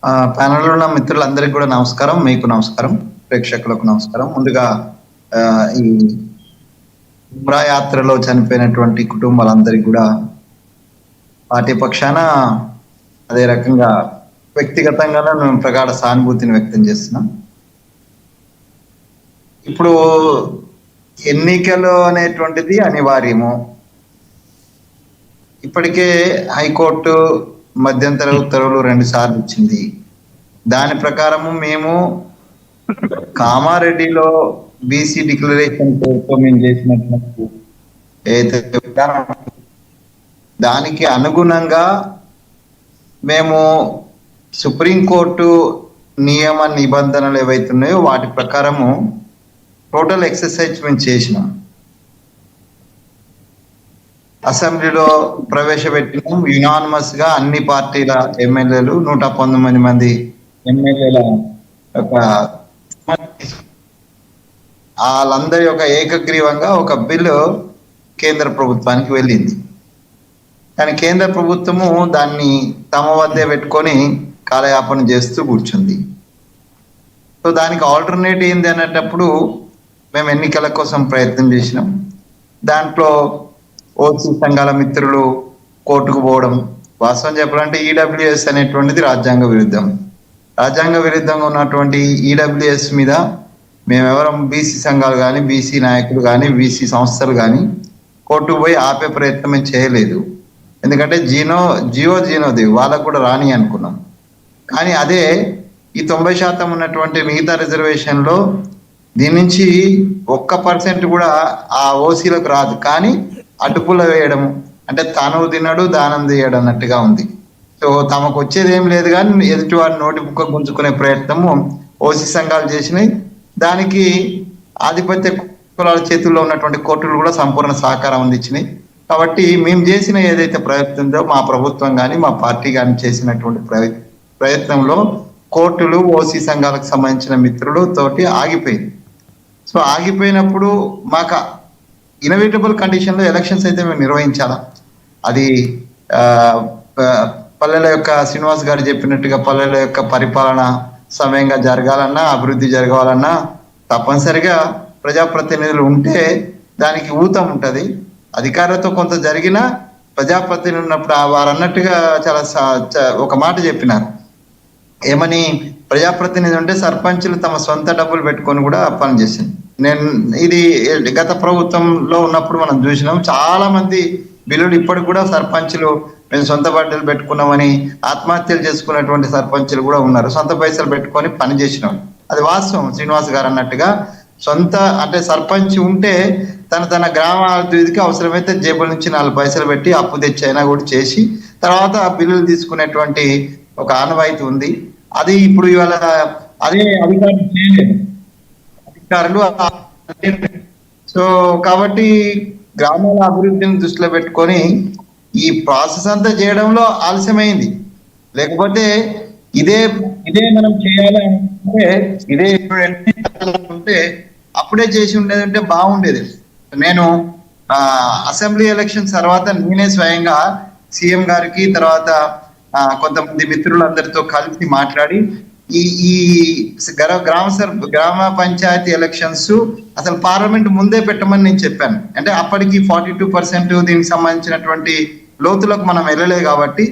ప్యానెల్లో ఉన్న మిత్రులందరికీ కూడా నమస్కారం. మీకు నమస్కారం. ప్రేక్షకులకు నమస్కారం. ముందుగా ఈ ఉమ్రా యాత్రలో చనిపోయినటువంటి కుటుంబాలందరికీ కూడా పార్టీ పక్షాన అదే రకంగా వ్యక్తిగతంగా మేము ప్రగాఢ సానుభూతిని వ్యక్తం చేస్తున్నాం. ఇప్పుడు ఎన్నికలు అనేటువంటిది అనివార్యము. ఇప్పటికే హైకోర్టు మధ్యంతర ఉత్తర్వులు 2 సార్లు ఇచ్చింది. దాని ప్రకారము మేము కామారెడ్డిలో బీసీ డిక్లరేషన్ మేము చేసినటువంటి ఏదైతే దానికి అనుగుణంగా మేము సుప్రీంకోర్టు నియమ నిబంధనలు ఏవైతున్నాయో వాటి ప్రకారము టోటల్ ఎక్సర్సైజ్ మేము చేసినాం. అసెంబ్లీలో ప్రవేశపెట్టినాం. యునానిమస్ గా అన్ని పార్టీల ఎమ్మెల్యేలు 119 మంది ఎమ్మెల్యేల వాళ్ళందరి యొక్క ఏకగ్రీవంగా ఒక బిల్లు కేంద్ర ప్రభుత్వానికి వెళ్ళింది. కానీ కేంద్ర ప్రభుత్వము దాన్ని తమ వద్దే పెట్టుకొని కాలయాపన చేస్తూ కూర్చుంది. సో దానికి ఆల్టర్నేటివ్ ఏంది అనేటప్పుడు మేము ఎన్నికల కోసం ప్రయత్నం చేసినాం. దాంట్లో ఓసీ సంఘాల మిత్రులు కోర్టుకు పోవడం, వాస్తవం చెప్పాలంటే ఈడబ్ల్యూఎస్ అనేటువంటిది రాజ్యాంగ విరుద్ధం. రాజ్యాంగ విరుద్ధంగా ఉన్నటువంటి ఈడబ్ల్యూఎస్ మీద మేమెవరం బీసీ సంఘాలు కానీ, బీసీ నాయకులు కానీ, బీసీ సంస్థలు కానీ కోర్టుకు పోయి ఆపే ప్రయత్నం మేము చేయలేదు. ఎందుకంటే జీనోదేవి వాళ్ళకు కూడా రాని అనుకున్నాం. కానీ అదే ఈ 90% ఉన్నటువంటి మిగతా రిజర్వేషన్లో దీని నుంచి 1% కూడా ఆ ఓసీలకు రాదు. కానీ అడ్డుపుల్ల వేయడం అంటే తను తినడు దానం తీయడం అన్నట్టుగా ఉంది. సో తమకు వచ్చేది ఏం లేదు, కానీ ఎదుటి వారి నోటి బుక్క గుంజుకునే ప్రయత్నము ఓసీ సంఘాలు చేసినాయి. దానికి ఆధిపత్య కులాల చేతుల్లో ఉన్నటువంటి కోర్టులు కూడా సంపూర్ణ సహకారం అందించినాయి. కాబట్టి మేము చేసిన ఏదైతే ప్రయత్నంలో మా ప్రభుత్వం కానీ మా పార్టీ కానీ చేసినటువంటి ప్రయత్నంలో కోర్టులు ఓసీ సంఘాలకు సంబంధించిన మిత్రులు తోటి ఆగిపోయింది. సో ఆగిపోయినప్పుడు మాకు ఇన్ఎవిటబుల్ కండిషన్లో ఎలక్షన్స్ అయితే మేము నిర్వహించాలా. అది పల్లెల యొక్క శ్రీనివాస్ గారు చెప్పినట్టుగా పల్లెల యొక్క పరిపాలన సమయంగా జరగాలన్నా, అభివృద్ధి జరగాలన్నా తప్పనిసరిగా ప్రజాప్రతినిధులు ఉంటే దానికి ఊతం ఉంటుంది. అధికారులతో కొంత జరిగిన ప్రజాప్రతినిధులు ఉన్నప్పుడు వారు అన్నట్టుగా చాలా ఒక మాట చెప్పినారు. ఏమని, ప్రజాప్రతినిధి ఉంటే సర్పంచులు తమ సొంత డబ్బులు పెట్టుకొని కూడా పనిచేసింది. ఇది గత ప్రభుత్వంలో ఉన్నప్పుడు మనం చూసినాం. చాలా మంది బిల్లులు ఇప్పటికి కూడా సర్పంచులు మేము సొంత బట్టలు పెట్టుకున్నామని ఆత్మహత్యలు చేసుకున్నటువంటి సర్పంచులు కూడా ఉన్నారు. సొంత పైసలు పెట్టుకొని పని చేసినాం. అది వాస్తవం. శ్రీనివాస్ గారు అన్నట్టుగా సొంత అంటే సర్పంచ్ ఉంటే తన గ్రామ అభివృద్ధికి అవసరమైతే జేబుల నుంచి 4 పైసలు పెట్టి అప్పు తెచ్చైనా కూడా చేసి తర్వాత ఆ బిల్లులు తీసుకునేటువంటి ఒక ఆనవాయితీ ఉంది. అది ఇప్పుడు ఇవాళ అదే అధికారులు చేయలేదు. అధికారులు సో కాబట్టి గ్రామాల అభివృద్ధిని దృష్టిలో పెట్టుకొని ఈ ప్రాసెస్ అంతా చేయడంలో ఆలస్యమైంది. లేకపోతే ఇదే మనం చేయాలంటే ఇదే ఉంటే అప్పుడే చేసి ఉండేది అంటే బాగుండేది. నేను అసెంబ్లీ ఎలక్షన్స్ తర్వాత నేనే స్వయంగా సీఎం గారికి తర్వాత కొంతమంది మిత్రులందరితో కలిసి మాట్లాడి ఈ గ్రామ పంచాయతీ ఎలక్షన్స్ అసలు పార్లమెంట్ ముందే పెట్టమని నేను చెప్పాను. అంటే అప్పటికి 42% దీనికి సంబంధించినటువంటి లోతులకు మనం వెళ్ళలేదు కాబట్టి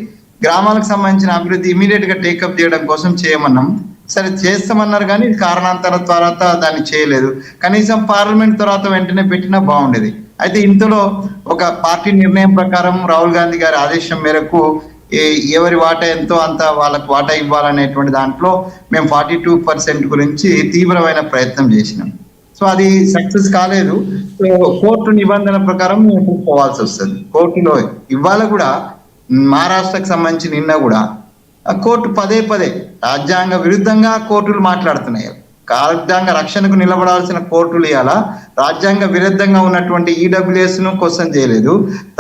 గ్రామాలకు సంబంధించిన అభివృద్ధి ఇమీడియట్ గా టేకప్ చేయడం కోసం చేయమన్నాం. సరే చేస్తామన్నారు, కానీ కారణాంతర తర్వాత దాన్ని చేయలేదు. కనీసం పార్లమెంట్ తర్వాత వెంటనే పెట్టినా బాగుండేది. అయితే ఇంతలో ఒక పార్టీ నిర్ణయం ప్రకారం రాహుల్ గాంధీ గారి ఆదేశం మేరకు ఎవరి వాటా ఎంతో అంత వాళ్ళకు వాటా ఇవ్వాలనేటువంటి దాంట్లో మేము 42% గురించి తీవ్రమైన ప్రయత్నం చేసినాం. సో అది సక్సెస్ కాలేదు. సో కోర్టు నిబంధన ప్రకారం మేము పోవాల్సి వస్తుంది. కోర్టులో ఇవాళ కూడా మహారాష్ట్రకు సంబంధించి నిన్న కూడా కోర్టు పదే రాజ్యాంగ విరుద్ధంగా కోర్టులు మాట్లాడుతున్నాయి. రాజ్యాంగ రక్షణకు నిలబడాల్సిన కోర్టులు ఇవాళ రాజ్యాంగ విరుద్ధంగా ఉన్నటువంటి ఈడబ్ల్యూఎస్ ను క్వశ్చన్ చేయలేదు.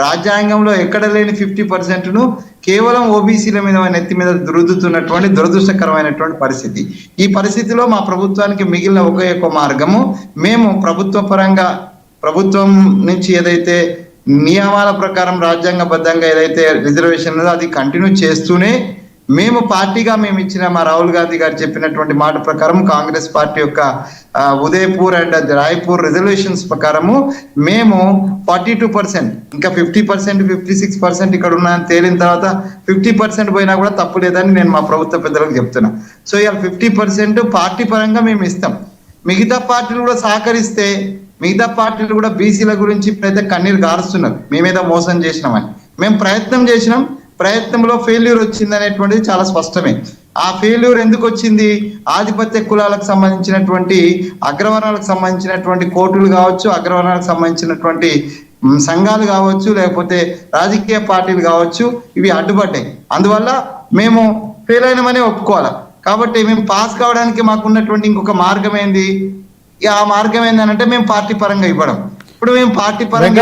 రాజ్యాంగంలో ఎక్కడ లేని 50% కేవలం ఓబీసీల మీద నెత్తి మీద రుద్దుతున్నటువంటి దురదృష్టకరమైనటువంటి పరిస్థితి. ఈ పరిస్థితిలో మా ప్రభుత్వానికి మిగిలిన ఒకే ఒక మార్గము, మేము ప్రభుత్వం నుంచి ఏదైతే నియమాల ప్రకారం రాజ్యాంగబద్ధంగా ఏదైతే రిజర్వేషన్ ఉందో అది కంటిన్యూ చేస్తూనే మేము పార్టీగా మేము ఇచ్చిన మా రాహుల్ గాంధీ గారు చెప్పినటువంటి మాట ప్రకారం కాంగ్రెస్ పార్టీ యొక్క ఉదయపూర్ అండ్ రాయ్పూర్ రిజర్వేషన్స్ ప్రకారము మేము 42%, ఇంకా 50%, 56% ఇక్కడ ఉన్నాయని తేలిన తర్వాత 50% పోయినా కూడా తప్పు లేదని నేను మా ప్రభుత్వ పెద్దలకు చెప్తున్నా. సో ఇవాళ 50% పార్టీ పరంగా మేము ఇస్తాం. మిగతా పార్టీలు కూడా సహకరిస్తే, మిగతా పార్టీలు కూడా బీసీల గురించి ఇప్పుడైతే కన్నీరు గారుస్తున్నారు, మేమేదో మోసం చేసినామని. మేము ప్రయత్నం చేసినాం, ప్రయత్నంలో ఫెయిల్యూర్ వచ్చింది అనేటువంటిది చాలా స్పష్టమే. ఆ ఫెయిల్యూర్ ఎందుకు వచ్చింది? ఆధిపత్య కులాలకు సంబంధించినటువంటి, అగ్రవర్ణాలకు సంబంధించినటువంటి కోర్టులు కావచ్చు, అగ్రవర్ణాలకు సంబంధించినటువంటి సంఘాలు కావచ్చు, లేకపోతే రాజకీయ పార్టీలు కావచ్చు, ఇవి అడ్డుపడ్డాయి. అందువల్ల మేము ఫెయిల్ అయినామని ఒప్పుకోవాలి. కాబట్టి మేము పాస్ కావడానికి మాకున్నటువంటి ఇంకొక మార్గం ఏంది? ఆ మార్గం ఏంటంటే మేము పార్టీ పరంగా ఇవ్వడం. ఇప్పుడు మేము పార్టీ పరంగా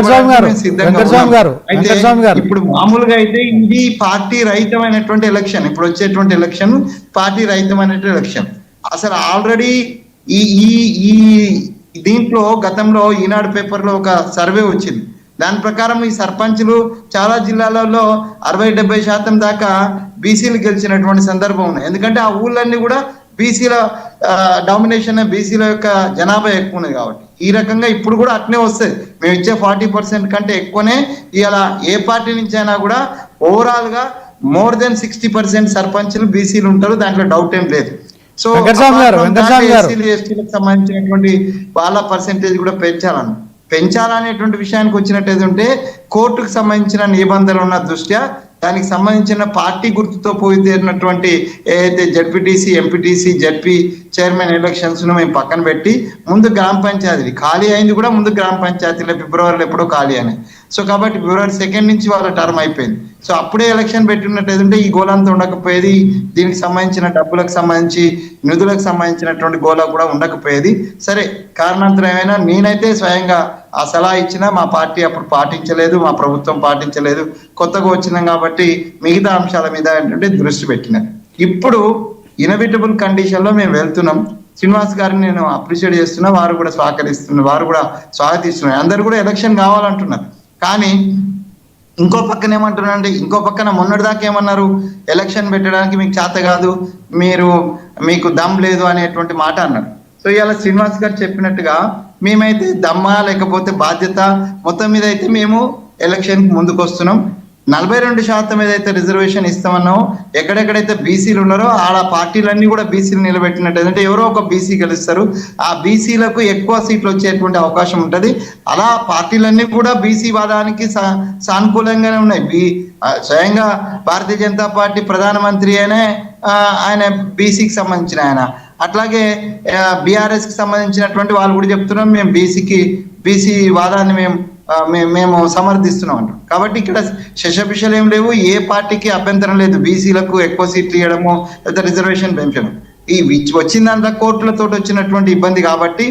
ఇప్పుడు మామూలుగా అయితే ఇది పార్టీ రహితమైనటువంటి ఎలక్షన్, ఇప్పుడు వచ్చేటువంటి ఎలక్షన్ పార్టీ రహితమైనటువంటి ఎలక్షన్. అసలు ఆల్రెడీ ఈ ఈ దీంట్లో గతంలో ఈనాడు పేపర్ లో ఒక సర్వే వచ్చింది. దాని ప్రకారం ఈ సర్పంచులు చాలా జిల్లాలలో 60-70% దాకా బీసీలు గెలిచినటువంటి సందర్భం ఉన్నాయి. ఎందుకంటే ఆ ఊళ్ళన్నీ కూడా బీసీల డామినేషన్, బీసీల యొక్క జనాభా ఎక్కువ ఉన్నది కాబట్టి. ఈ రకంగా ఇప్పుడు కూడా అట్నే వస్తుంది. మేము ఇచ్చే 40% కంటే ఎక్కువనే ఇలా ఏ పార్టీ నుంచి అయినా కూడా ఓవరాల్ గా more than 60% సర్పంచులు బీసీలు ఉంటారు, దాంట్లో డౌట్ ఏం లేదు. సో ఎస్టీలకు సంబంధించినటువంటి వాళ్ళ పర్సెంటేజ్ కూడా పెంచాలనేటువంటి విషయానికి వచ్చినట్టయితే కోర్టుకు సంబంధించిన నిబంధనలు ఉన్న దృష్ట్యా దానికి సంబంధించిన పార్టీ గుర్తుతో పోయినటువంటి ఏదైతే ZPTC, MPTC, ZP chairman elections ను మేము పక్కన పెట్టి ముందు గ్రామ పంచాయతీ ఖాళీ అయింది కూడా, ముందు గ్రామ పంచాయతీలో ఫిబ్రవరిలో ఎప్పుడో ఖాళీ అని. సో కాబట్టి February 2 నుంచి వాళ్ళ టర్మ్ అయిపోయింది. సో అప్పుడే ఎలక్షన్ పెట్టినట్టయితే ఈ గోలంతా ఉండకపోయేది, దీనికి సంబంధించిన డబ్బులకు సంబంధించి, నిధులకు సంబంధించినటువంటి గోళ కూడా ఉండకపోయేది. సరే, కారణాంతరమైనా నేనైతే స్వయంగా ఆ సలహా ఇచ్చినా మా పార్టీ అప్పుడు పాటించలేదు, మా ప్రభుత్వం పాటించలేదు. కొత్తగా వచ్చినాం కాబట్టి మిగతా అంశాల మీద ఏంటంటే దృష్టి పెట్టినారు. ఇప్పుడు ఇన్ఎవిటబుల్ కండిషన్ లో మేము వెళ్తున్నాం. శ్రీనివాస్ గారిని నేను అప్రిషియేట్ చేస్తున్నా, వారు కూడా సహకరిస్తున్నారు, వారు కూడా స్వాగతిస్తున్నారు. అందరు కూడా ఎలక్షన్ కావాలంటున్నారు. కానీ ఇంకో పక్కన ఏమంటున్నారంటే, ఇంకో పక్కన మొన్నటిదాకా ఏమన్నారు, ఎలక్షన్ పెట్టడానికి మీకు చేత కాదు, మీకు దమ్ లేదు అనేటువంటి మాట అన్నారు. సో ఇవాళ శ్రీనివాస్ గారు చెప్పినట్టుగా మేమైతే దమ్మా లేకపోతే బాధ్యత మొత్తం మీద అయితే మేము ఎలక్షన్ కి ముందుకు వస్తున్నాం. 42% ఏదైతే రిజర్వేషన్ ఇస్తామన్నామో, ఎక్కడెక్కడైతే బీసీలు ఉన్నారో ఆ పార్టీలన్నీ కూడా బీసీలు నిలబెట్టినట్టు ఎవరో ఒక బీసీ గెలుస్తారు. ఆ బీసీలకు ఎక్కువ సీట్లు వచ్చేటువంటి అవకాశం ఉంటది. అలా పార్టీలన్నీ కూడా బీసీ వాదానికి సానుకూలంగానే ఉన్నాయి. స్వయంగా భారతీయ జనతా పార్టీ ప్రధానమంత్రి ఆయన బీసీకి సంబంధించిన ఆయన. అట్లాగే బీఆర్ఎస్ కి సంబంధించినటువంటి వాళ్ళు కూడా చెప్తున్నాం, మేము బీసీ వాదాన్ని మేము సమర్థిస్తున్నాం అంటాం. కాబట్టి ఇక్కడ శశభిషలు ఏం లేవు, ఏ పార్టీకి అభ్యంతరం లేదు బీసీలకు ఎక్కువ సీట్లు ఇవ్వడము లేదా రిజర్వేషన్ పెంచడం. ఈ వచ్చిందంతా కోర్టులతో వచ్చినటువంటి ఇబ్బంది కాబట్టి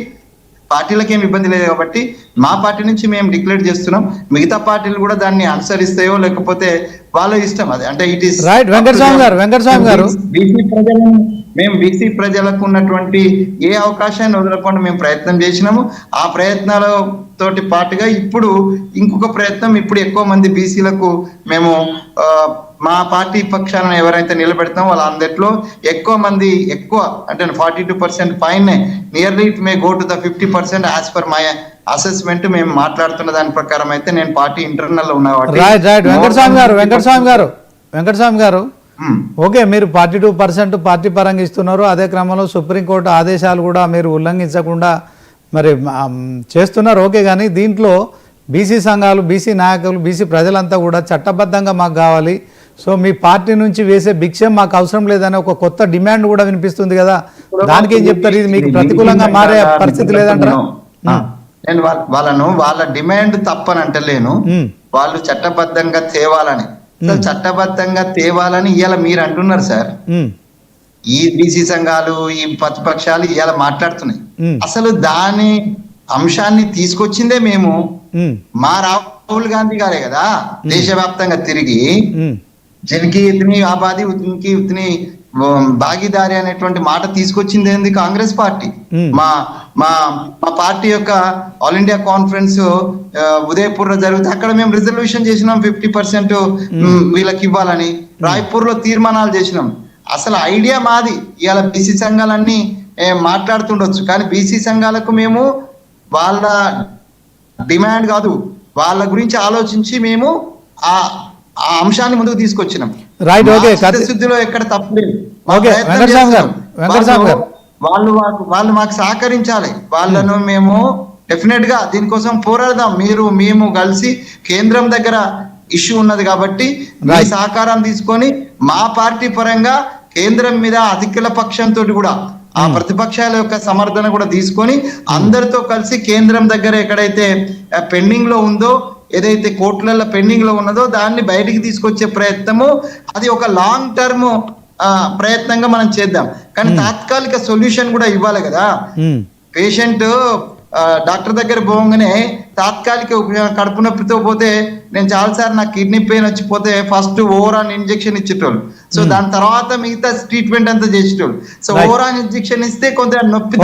పార్టీలకు ఏమి ఇబ్బంది లేదు. కాబట్టి మా పార్టీ నుంచి మేము డిక్లేర్ చేస్తున్నాం. మిగతా పార్టీలు కూడా దాన్ని అనుసరిస్తాయో లేకపోతే వాళ్ళ ఇష్టం అది. అంటే ఇట్ ఈస్ రైట్. వెంకటస్వామి గారు మేము బీసీ ప్రజలకు ఉన్నటువంటి ఏ అవకాశాన్ని వదలకుండా మేము ప్రయత్నం చేసినాము. ఆ ప్రయత్నాలతోటి పాటుగా ఇప్పుడు ఇంకొక ప్రయత్నం, ఇప్పుడు ఎక్కువ మంది బీసీలకు మేము మా పార్టీ పక్షాలను ఎవరైతే నిలబెడతామో వాళ్ళందరిలో ఎక్కువ మంది, అంటే 42% పైనే, nearly it may go to the 50% as per my assessment. మేము మాట్లాడుతున్న దాని ప్రకారం అయితే నేను పార్టీ ఇంటర్నల్ లో ఉన్నా. వెంకటస్వామి గారు ఓకే, మీరు 42% పార్టీ పరంగా ఇస్తున్నారు. అదే క్రమంలో సుప్రీంకోర్టు ఆదేశాలు కూడా మీరు ఉల్లంఘించకుండా మరి చేస్తున్నారు. ఓకే, కానీ దీంట్లో బీసీ సంఘాలు, బీసీ నాయకులు, బీసీ ప్రజలంతా కూడా చట్టబద్ధంగా మాకు కావాలి, సో మీ పార్టీ నుంచి వేసే భిక్షం మాకు అవసరం లేదనే ఒక కొత్త డిమాండ్ కూడా వినిపిస్తుంది కదా, దానికి ఏం చెప్తారు? ఇది మీకు ప్రతికూలంగా మారే పరిస్థితి లేదంటారా? నేను వాళ్ళ డిమాండ్ తప్పని అంటలేను, వాళ్ళు చట్టబద్ధంగా తేవాలని. చట్టబద్ధంగా తేవాలని ఇవాళ మీరు అంటున్నారు సార్. ఈ బీసీ సంఘాలు, ఈ ప్రతిపక్షాలు ఇవాళ మాట్లాడుతున్నాయి. అసలు దాని అంశాన్ని తీసుకొచ్చిందే మేము, మా రాహుల్ గాంధీ గారే కదా దేశవ్యాప్తంగా తిరిగి జిన్కి ఇతని ఆబాది, ఉనికి ఇతని భాగీదారి అనేటువంటి మాట తీసుకొచ్చింది ఏంది కాంగ్రెస్ పార్టీ. Hmm. మా మా మా పార్టీ యొక్క ఆల్ ఇండియా కాన్ఫరెన్స్ ఉదయపూర్ లో జరిగితే అక్కడ మేము రిజల్యూషన్ చేసినాం 50% వీళ్ళకి ఇవ్వాలని. రాయ్పూర్ లో తీర్మానాలు చేసినాం. అసలు ఐడియా మాది. ఇవాళ బీసీ సంఘాలన్నీ మాట్లాడుతుండొచ్చు, కానీ బీసీ సంఘాలకు మేము వాళ్ళ డిమాండ్ కాదు, వాళ్ళ గురించి ఆలోచించి మేము ఆ అంశాన్ని ముందుకు తీసుకొచ్చినాం. Right, okay. శుద్ధిలో ఎక్కడ తప్పు లేదు. ఓకే, వెంకటస్వామి గారు, వాళ్ళు మాకు సహకరించాలి. వాళ్ళను మేము డెఫినెట్ గా దీనికోసం పోరాడదాం. మేము కలిసి కేంద్రం దగ్గర ఇష్యూ ఉన్నది కాబట్టి మీ సహకారం తీసుకొని మా పార్టీ పరంగా కేంద్రం మీద అధికార పక్షంతో కూడా ఆ ప్రతిపక్షాల యొక్క సమర్థన కూడా తీసుకొని అందరితో కలిసి కేంద్రం దగ్గర ఎక్కడైతే పెండింగ్ లో ఉందో, ఏదైతే కోర్టులలో పెండింగ్ లో ఉన్నదో దాన్ని బయటికి తీసుకొచ్చే ప్రయత్నము, అది ఒక లాంగ్ టర్మ్ ప్రయత్నంగా మనం చేద్దాం. కానీ తాత్కాలిక సొల్యూషన్ కూడా ఇవ్వాలి కదా. పేషెంట్ డాక్టర్ దగ్గర పోగానే తాత్కాలిక కడుపు నొప్పితో పోతే, నేను చాలాసార్లు నాకు కిడ్నీ పెయిన్ వచ్చిపోతే ఫస్ట్ ఓవరాన్ ఇంజెక్షన్ ఇచ్చేటోళ్ళు. సో దాని తర్వాత మిగతా ట్రీట్మెంట్ అంతా చేసేటోళ్ళు. సో ఓవరాన్ ఇంజెక్షన్ ఇస్తే కొంత నొప్పి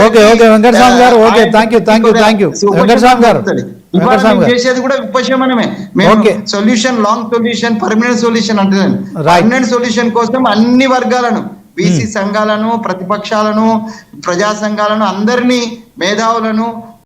చేసేది కూడా ఉపశమనమే. మేము solution, long solution, permanent solution అంటే పర్మనెంట్ సొల్యూషన్ కోసం అన్ని వర్గాలను, బీసీ సంఘాలను, ప్రతిపక్షాలను, ప్రజా సంఘాలను, అందరినీ, మేధావులను